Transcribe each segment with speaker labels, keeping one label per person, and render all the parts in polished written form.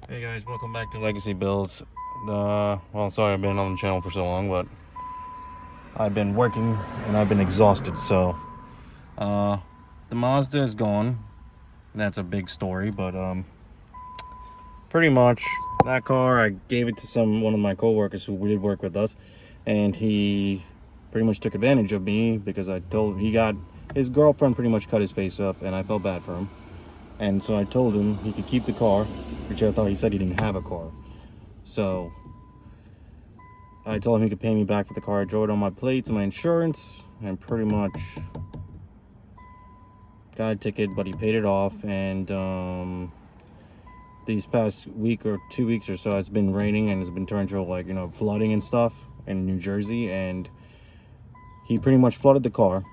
Speaker 1: Hey guys, welcome back to Legacy Builds. Well, sorry I've been on the channel for so long, but I've been working and I've been exhausted. So, the Mazda is gone. That's a big story, but pretty much that car I gave it to one of my co-workers who did work with us, and he pretty much took advantage of me because I told him his girlfriend pretty much cut his face up, and I felt bad for him. And so I told him he could keep the car, which I thought he said he didn't have a car. So I told him he could pay me back for the car. I drove it on my plates and my insurance, and pretty much got a ticket, but he paid it off. And these past week or 2 weeks or so, it's been raining and it's been turned to flooding and stuff in New Jersey. And he pretty much flooded the car,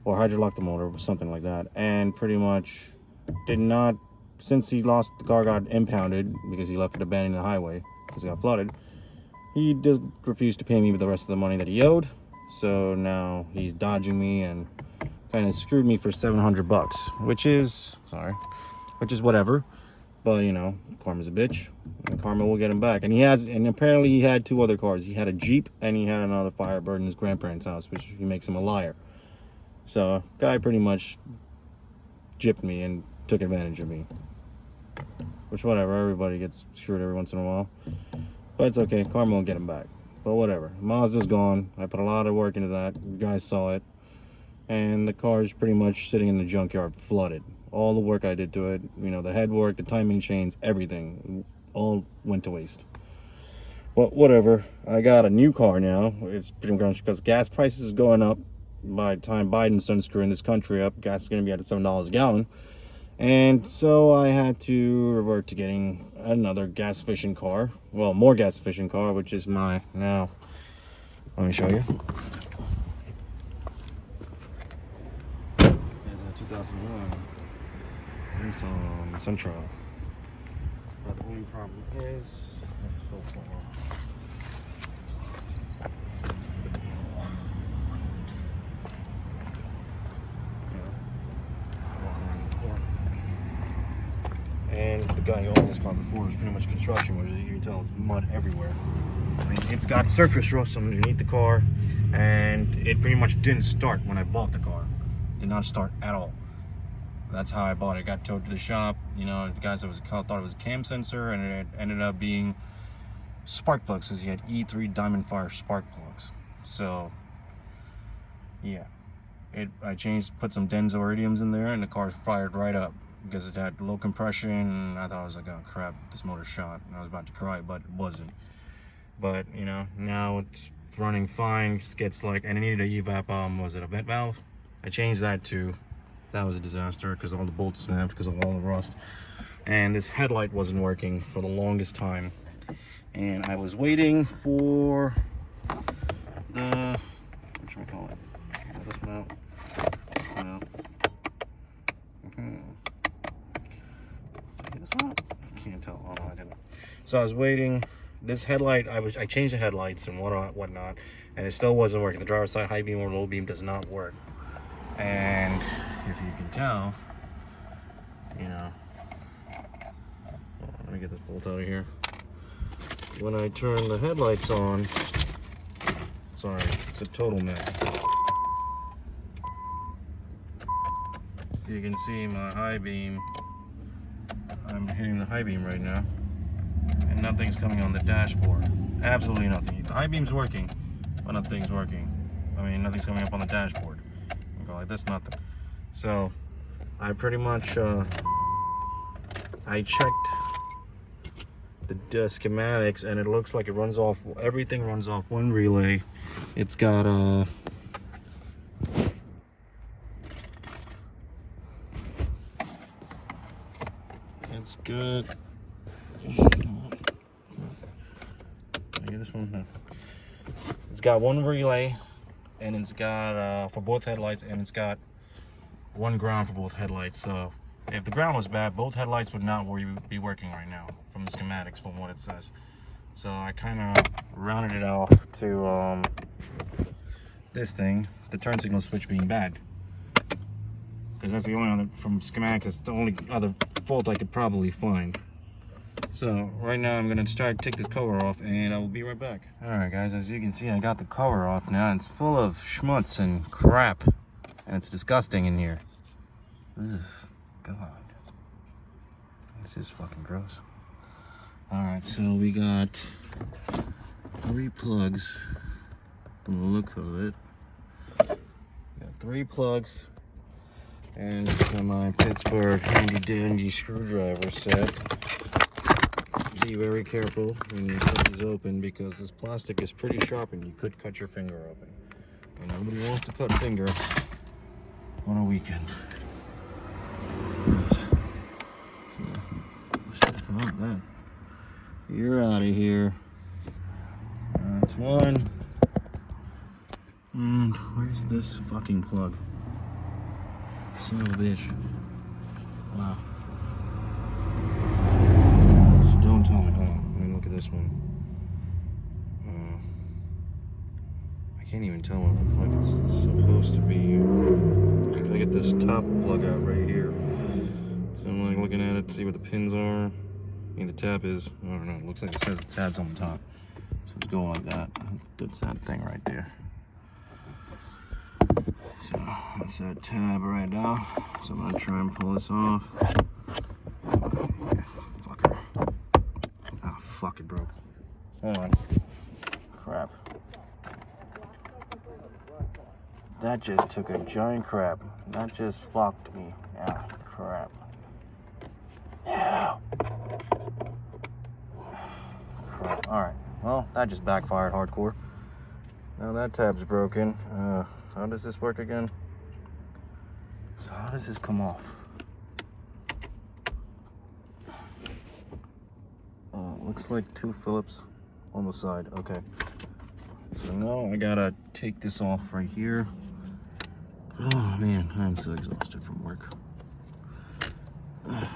Speaker 1: or hydrolocked the motor, or something like that, and pretty much did not, since he lost, the car got impounded because he left it abandoned in the highway because it got flooded. He just refused to pay me the rest of the money that he owed, so now he's dodging me and kind of screwed me for $700, which is whatever. But karma's a bitch, and karma will get him back. And apparently he had two other cars. He had a Jeep and he had another Firebird in his grandparents' house, which he makes him a liar. So guy pretty much gypped me and took advantage of me, which whatever, everybody gets screwed every once in a while, but it's okay, karma will get him back. But whatever, Mazda's gone. I put a lot of work into that. You guys saw it, and the car is pretty much sitting in the junkyard flooded. All the work I did to it, the head work, the timing chains, everything, all went to waste. But whatever, I got a new car now. It's pretty much because gas prices is going up. By the time Biden's done screwing this country up, gas is going to be at $7 a gallon. And so I had to revert to getting another gas efficient car. Well, more gas efficient car, which is let me show you. There's a 2001 Nissan Sentra. But the only problem is so far. And the guy who owned this car before was pretty much construction, where you can tell it's mud everywhere. I mean, it's got surface rust underneath the car, and it pretty much didn't start when I bought the car. Did not start at all. That's how I bought it. It got towed to the shop. The guys thought it was a cam sensor, and it ended up being spark plugs, because he had E3 Diamond Fire spark plugs. So yeah, I put some Denso iridiums in there, and the car fired right up, because it had low compression. And I thought, I was like, oh crap, this motor's shot, and I was about to cry, but it wasn't. But now it's running fine. It gets and it needed a evap, was it a vent valve? I changed that too. That was a disaster because all the bolts snapped because of all the rust. And this headlight wasn't working for the longest time, and I was waiting for the, what should we call it? This one out. No. This one out? I can't tell. Oh no, I didn't. So I was waiting. This headlight, I changed the headlights and whatnot, and it still wasn't working. The driver's side high beam or low beam does not work. And if you can tell, let me get this bolt out of here. When I turn the headlights on, sorry, it's a total mess. You can see my high beam. I'm hitting the high beam right now, and nothing's coming on the dashboard. Absolutely nothing. The high beam's working, but nothing's working. I mean, nothing's coming up on the dashboard. Go like this, nothing. So I pretty much I checked the schematics, and it looks like it runs off, everything runs off one relay. It's got it's good. This one. It's got one relay, and it's got for both headlights, and it's got one ground for both headlights. So if the ground was bad, both headlights would not be working right now from the schematics, from what it says. So I kind of rounded it off to this thing, the turn signal switch being bad, because that's the only other, from schematics, it's the only other fault I could probably find. So right now I'm gonna take this cover off, and I will be right back. All right, guys, as you can see, I got the cover off now. It's full of schmutz and crap, and it's disgusting in here. Ugh, God, this is fucking gross. All right, so we got 3 plugs. From the look of it, got 3 plugs, and my Pittsburgh handy dandy screwdriver set. Be very careful when you cut these open, because this plastic is pretty sharp and you could cut your finger open. And nobody wants to cut finger on a weekend. Oh, that. You're out of here. That's one. And where's this fucking plug? Son of a bitch. Wow. So don't tell me. Hold on. Let me look at this one. I can't even tell where that plug is supposed to be. I'm gonna get this top plug out right here. So I'm like looking at it to see where the pins are. I mean, the tab is. I don't know. It looks like it says the tab's on the top. So it's going like that. That's that thing right there. So that's that tab right now. So I'm gonna try and pull this off. Fucker. Oh, fuck, it broke. Hold on. Crap. That just took a giant crap. That just fucked me. Ah, crap. Yeah. Crap. Alright. Well, that just backfired hardcore. Now that tab's broken. How does this work again? So how does this come off? Looks like 2 Phillips on the side. Okay. So now I gotta take this off right here. Oh man, I'm so exhausted from work. So I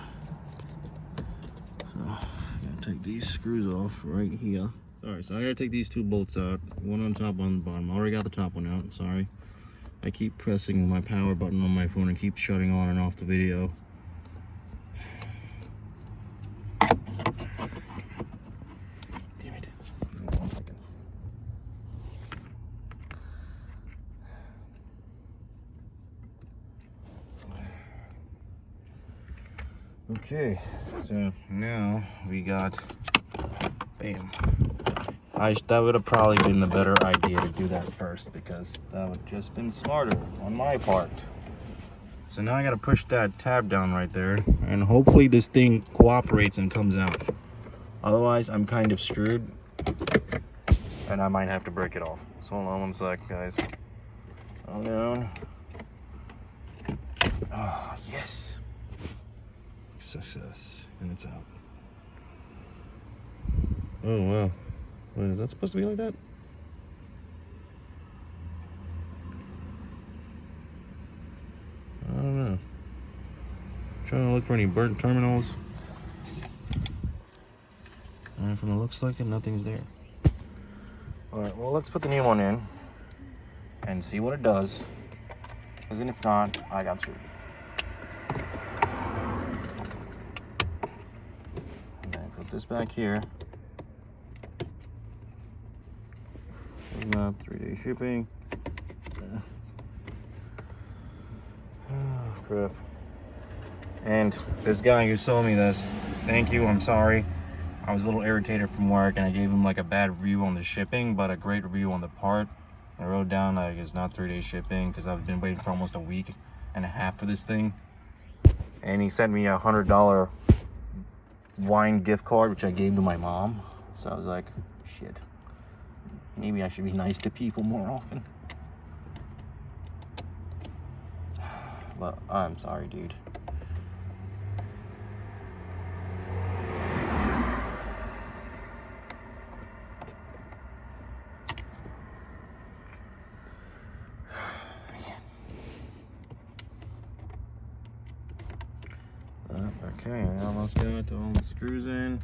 Speaker 1: gotta take these screws off right here. Alright, so I gotta take these 2 bolts out. One on top, one on the bottom. I already got the top one out, sorry. I keep pressing my power button on my phone and keep shutting on and off the video. Damn it. 1 second. Okay, so now we got, bam. That would have probably been the better idea to do that first, because that would have just been smarter on my part. So now I gotta push that tab down right there, and hopefully this thing cooperates and comes out. Otherwise, I'm kind of screwed, and I might have to break it off. So hold on 1 sec, guys. Calm down. Ah, yes. Success, and it's out. Oh wow. Wait, is that supposed to be like that? I don't know. Trying to look for any burnt terminals. And from the looks like it, nothing's there. Alright, well, let's put the new one in and see what it does. Because then if not, I got screwed. And then put this back here. 3-day shipping. Oh, crap. And this guy who sold me this, thank you, I'm sorry. I was a little irritated from work, and I gave him like a bad review on the shipping, but a great review on the part. I wrote down like it's not 3-day shipping, because I've been waiting for almost a week and a half for this thing. And he sent me a $100 wine gift card, which I gave to my mom. So I was like, shit. Maybe I should be nice to people more often. But I'm sorry, dude. Okay, I almost got all the screws in.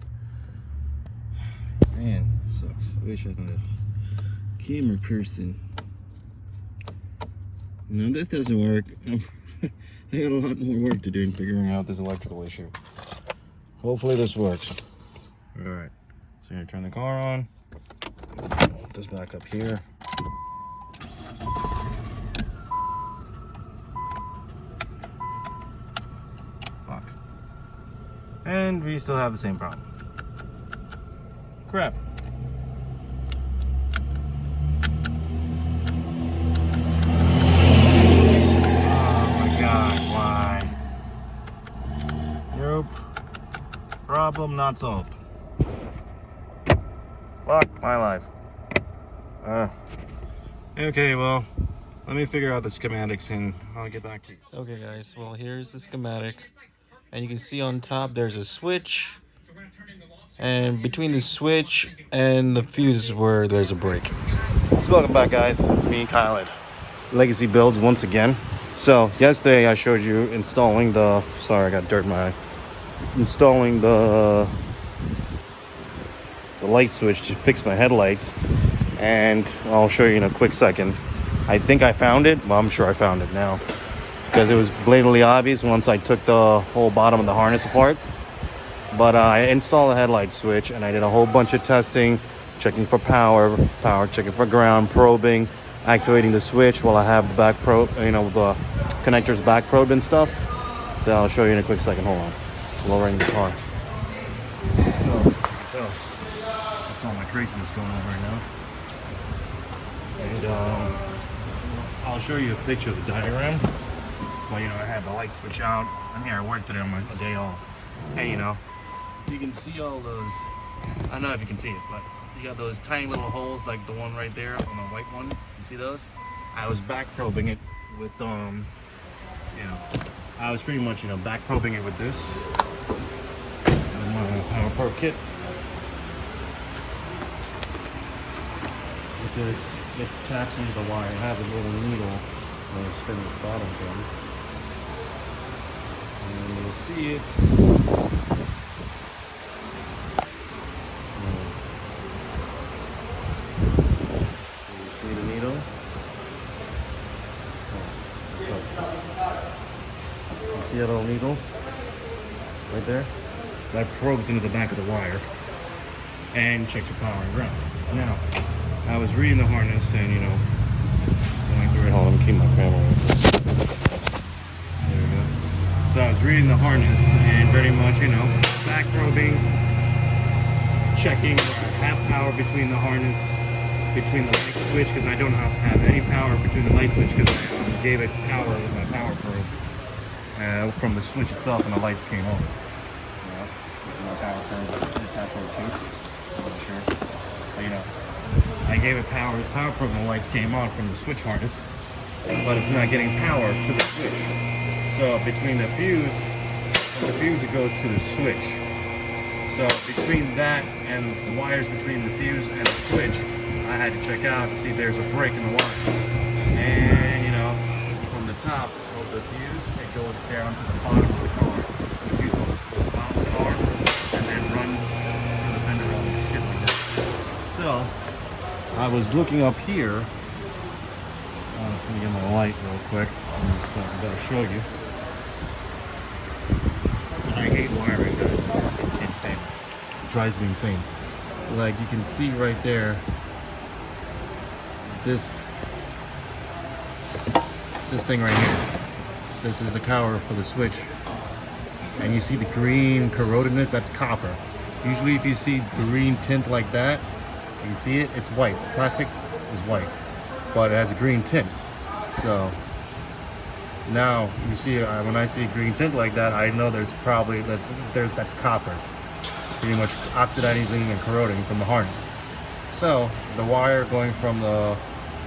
Speaker 1: Man, sucks. I wish I could have camera person. No, this doesn't work. I got a lot more work to do in figuring out this electrical issue. Hopefully this works. All right, so you're gonna turn the car on. Put this back up here. Fuck. And we still have the same problem. Crap. Problem not solved. Fuck my life. Okay, well, let me figure out the schematics and I'll get back to you. Okay guys, well here's the schematic. And you can see on top there's a switch. And between the switch and the fuse is where there's a break. So welcome back guys, it's me, Kyle at Legacy Builds once again. So yesterday I showed you installing the, sorry I got dirt in my eye. Installing the light switch to fix my headlights, and I'll show you in a quick second. I think I found it. Well, I'm sure I found it now because it was blatantly obvious once I took the whole bottom of the harness apart. But I installed a headlight switch and I did a whole bunch of testing, checking for power, checking for ground, probing, activating the switch while I have the back probe, the connectors back probed and stuff. So I'll show you in a quick second. Hold on. Lowering the car. So that's all my craziness going on right now. And I'll show you a picture of the diagram. Well, I had the light switch out. I'm here. I worked today on my day off. And you can see all those. I don't know if you can see it, but you got those tiny little holes like the one right there on the white one. You see those? I was back probing it with I was pretty much back probing it with this. Power probe kit. With this, it attached into the wire. It has a little needle that spin this bottom thing. And you'll see it. You see the needle? You see that little needle? Right there? That probes into the back of the wire and checks for power and ground. Now, I was reading the harness and going through it. Hold on, let me keep my camera on. There we go. So I was reading the harness and pretty much, back probing, checking where I have power between the harness, between the light switch, because I don't have any power between the light switch because I gave it power with my power probe from the switch itself and the lights came on. This is my power probe too. I'm not sure. But I gave it power. The power probe and the lights came on from the switch harness, but it's not getting power to the switch. So between the fuse, from the fuse it goes to the switch. So between that and the wires between the fuse and the switch, I had to check out to see if there's a break in the wire. And from the top of the fuse, it goes down to the bottom of the car. The fuse goes to the bottom of the car and then runs to the fender and shit like that. So I was looking up here. Let me get my light real quick so I better show you. I hate wiring, guys. I can't stand it. It drives me insane. Like you can see right there, this thing right here. This is the cover for the switch. And you see the green corrodedness, that's copper. Usually if you see green tint like that, you see it, it's white. Plastic is white, but it has a green tint. So now you see, when I see a green tint like that, I know there's probably, that's copper. Pretty much oxidizing and corroding from the harness. So the wire going from the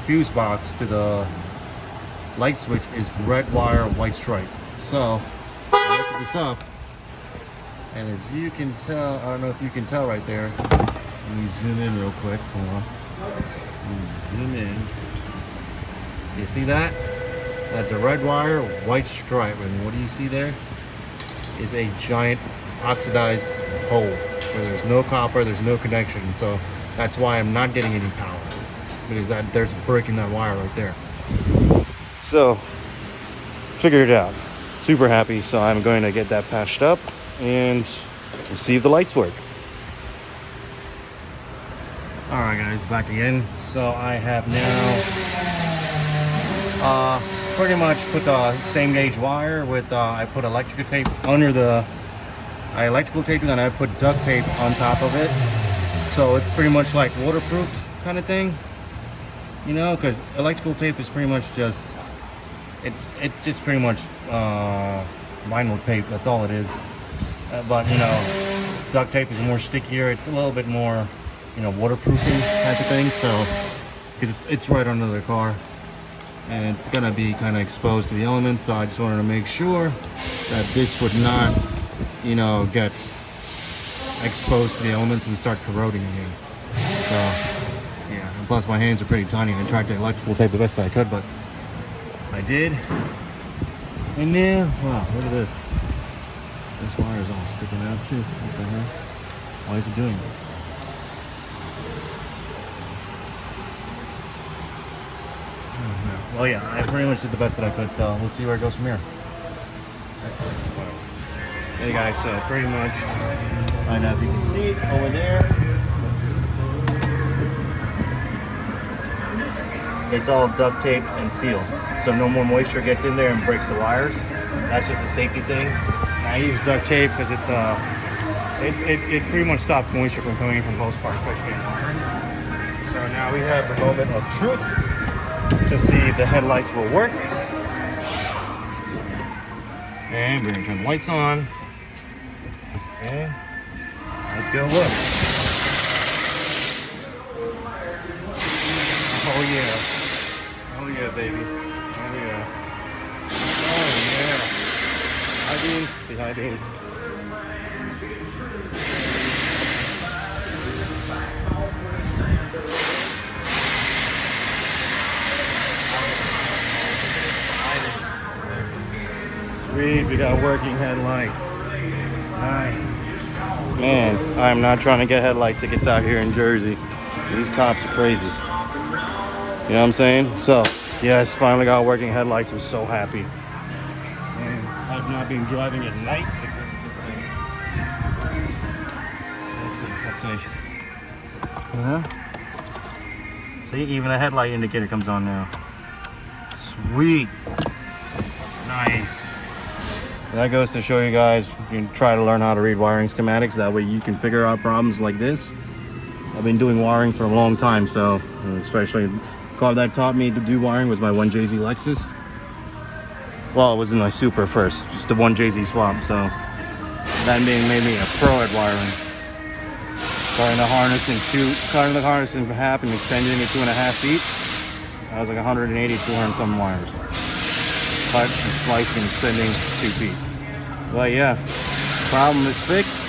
Speaker 1: fuse box to the light switch is red wire, white stripe. So I looked this up, and as you can tell, I don't know if you can tell right there. Let me zoom in real quick. Hold on. Let me zoom in. You see that? That's a red wire, white stripe. And what do you see there? Is a giant oxidized hole where there's no copper, there's no connection. So that's why I'm not getting any power, because there's a break in that wire right there. So figured it out. Super happy. So I'm going to get that patched up and we'll see if the lights work. Alright guys, back again. So I have now pretty much put the same gauge wire with I put electrical tape under the electrical tape, and then I put duct tape on top of it. So it's pretty much like waterproofed kind of thing, you know, because electrical tape is pretty much just it's just pretty much vinyl tape. That's all it is. But you know, duct tape is more stickier. It's a little bit more, you know, waterproofing type of thing. So because it's right under the car and it's gonna be kind of exposed to the elements, so I just wanted to make sure that this would not, you know, get exposed to the elements and start corroding again. So yeah, and plus my hands are pretty tiny. I tried to electrical tape the best I could, but I did. And now, wow, look at this. This wire is all sticking out too. What the hell? Why is it doing it? Oh, no. Well, yeah, I pretty much did the best that I could, so we'll see where it goes from here. Hey guys, so pretty much, I don't know if you can see it over there. It's all duct tape and seal, so no more moisture gets in there and breaks the wires. That's just a safety thing. I use duct tape because it pretty much stops moisture from coming in from the most part, especially in wiring. So now we have the moment of truth to see if the headlights will work. And we're gonna turn the lights on. And let's go look. Oh yeah. Oh yeah, baby. Oh yeah. Oh yeah. Hi Beans. Say hi Beans. Sweet, we got working headlights. Nice. Man, I'm not trying to get headlight tickets out here in Jersey. These cops are crazy. You know what I'm saying? So, yes, finally got working headlights. I'm so happy. And I've not been driving at night because of this thing. Let's see. See, even the headlight indicator comes on now. Sweet. Nice. That goes to show you guys, you can try to learn how to read wiring schematics. That way you can figure out problems like this. I've been doing wiring for a long time, so especially the car that taught me to do wiring was my 1JZ Lexus. Well, it was in my Super first, just the 1JZ swap, so that made me a pro at wiring. Cutting the harness in half and extending it 2.5 feet. I was like 180, 200 some wires. Cut and splicing and extending 2 feet. Well, yeah, problem is fixed.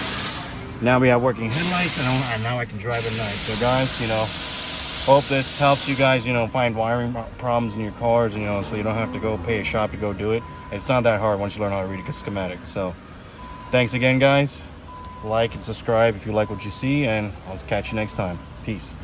Speaker 1: Now we have working headlights, and now I can drive at night. So guys, you know, hope this helps you guys, you know, find wiring problems in your cars, you know, so you don't have to go pay a shop to go do it. It's not that hard once you learn how to read a schematic. So thanks again, guys. Like and subscribe if you like what you see, and I'll catch you next time. Peace.